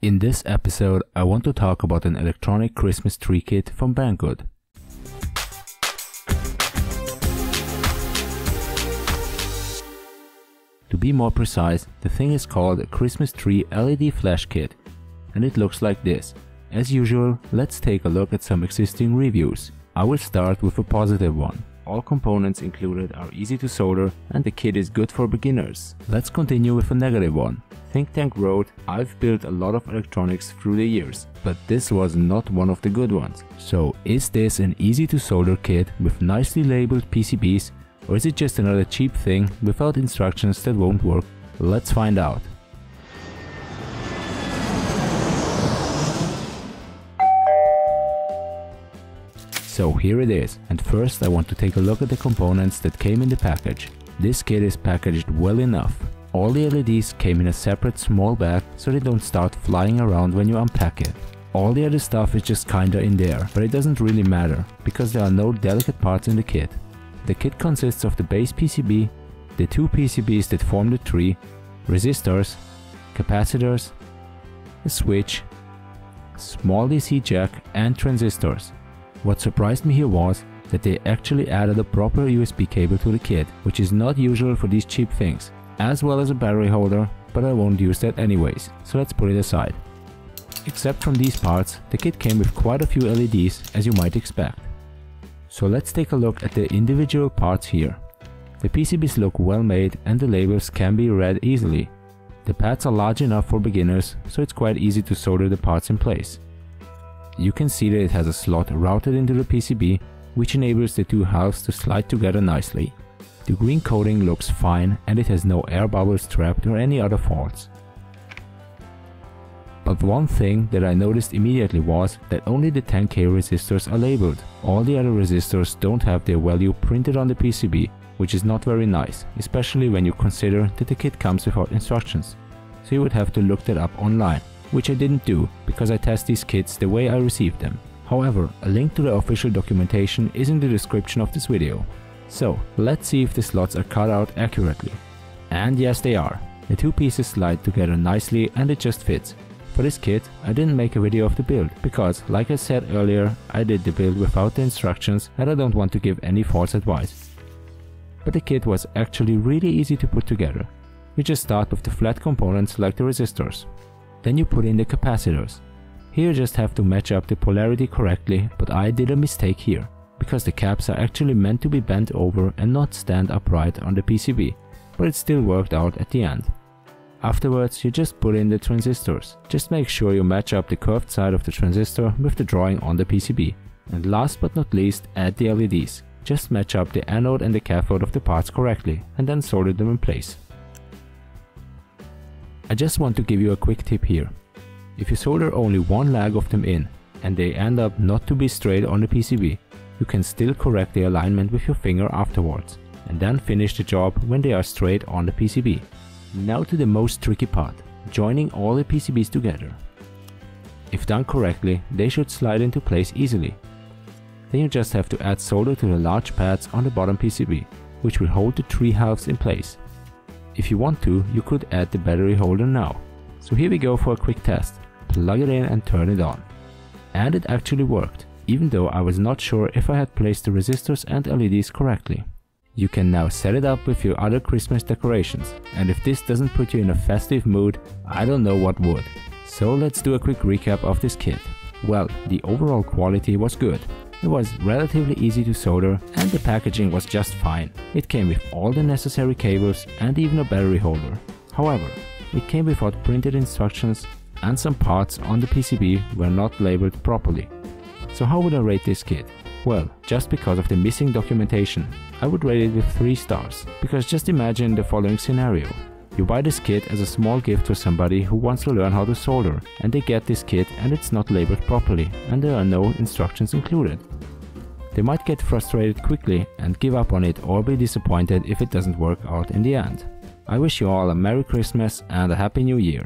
In this episode, I want to talk about an electronic Christmas tree kit from Banggood. To be more precise, the thing is called a Christmas tree LED flash kit, and it looks like this. As usual, let's take a look at some existing reviews. I will start with a positive one. All components included are easy to solder and the kit is good for beginners. Let's continue with a negative one. Think Tank wrote, "I've built a lot of electronics through the years, but this was not one of the good ones." So is this an easy to solder kit with nicely labeled PCBs, or is it just another cheap thing without instructions that won't work? Let's find out. So here it is, and first I want to take a look at the components that came in the package. This kit is packaged well enough. All the LEDs came in a separate small bag so they don't start flying around when you unpack it. All the other stuff is just kinda in there, but it doesn't really matter because there are no delicate parts in the kit. The kit consists of the base PCB, the two PCBs that form the tree, resistors, capacitors, a switch, small DC jack and transistors. What surprised me here was that they actually added a proper USB cable to the kit, which is not usual for these cheap things, as well as a battery holder, but I won't use that anyways, so let's put it aside. Except from these parts, the kit came with quite a few LEDs, as you might expect. So let's take a look at the individual parts here. The PCBs look well made and the labels can be read easily. The pads are large enough for beginners, so it's quite easy to solder the parts in place. You can see that it has a slot routed into the PCB, which enables the two halves to slide together nicely. The green coating looks fine and it has no air bubbles trapped or any other faults. But one thing that I noticed immediately was that only the 10K resistors are labeled. All the other resistors don't have their value printed on the PCB, which is not very nice, especially when you consider that the kit comes without instructions. So you would have to look that up online, which I didn't do because I test these kits the way I received them. However, a link to the official documentation is in the description of this video. So, let's see if the slots are cut out accurately. And yes, they are. The two pieces slide together nicely and it just fits. For this kit, I didn't make a video of the build because, like I said earlier, I did the build without the instructions and I don't want to give any false advice. But the kit was actually really easy to put together. You just start with the flat components like the resistors. Then you put in the capacitors. Here you just have to match up the polarity correctly, but I did a mistake here, because the caps are actually meant to be bent over and not stand upright on the PCB, but it still worked out at the end. Afterwards you just put in the transistors. Just make sure you match up the curved side of the transistor with the drawing on the PCB. And last but not least, add the LEDs. Just match up the anode and the cathode of the parts correctly and then solder them in place. I just want to give you a quick tip here. If you solder only one lag of them in and they end up not to be straight on the PCB, you can still correct the alignment with your finger afterwards and then finish the job when they are straight on the PCB. Now to the most tricky part, joining all the PCBs together. If done correctly, they should slide into place easily. Then you just have to add solder to the large pads on the bottom PCB, which will hold the tree halves in place. If you want to, you could add the battery holder now. So here we go for a quick test. Plug it in and turn it on. And it actually worked, even though I was not sure if I had placed the resistors and LEDs correctly. You can now set it up with your other Christmas decorations, and if this doesn't put you in a festive mood, I don't know what would. So let's do a quick recap of this kit. Well, the overall quality was good. It was relatively easy to solder and the packaging was just fine. It came with all the necessary cables and even a battery holder. However, it came without printed instructions and some parts on the PCB were not labeled properly. So how would I rate this kit? Well, just because of the missing documentation, I would rate it with 3 stars. Because just imagine the following scenario. You buy this kit as a small gift for somebody who wants to learn how to solder and they get this kit and it's not labeled properly and there are no instructions included. They might get frustrated quickly and give up on it or be disappointed if it doesn't work out in the end. I wish you all a Merry Christmas and a Happy New Year.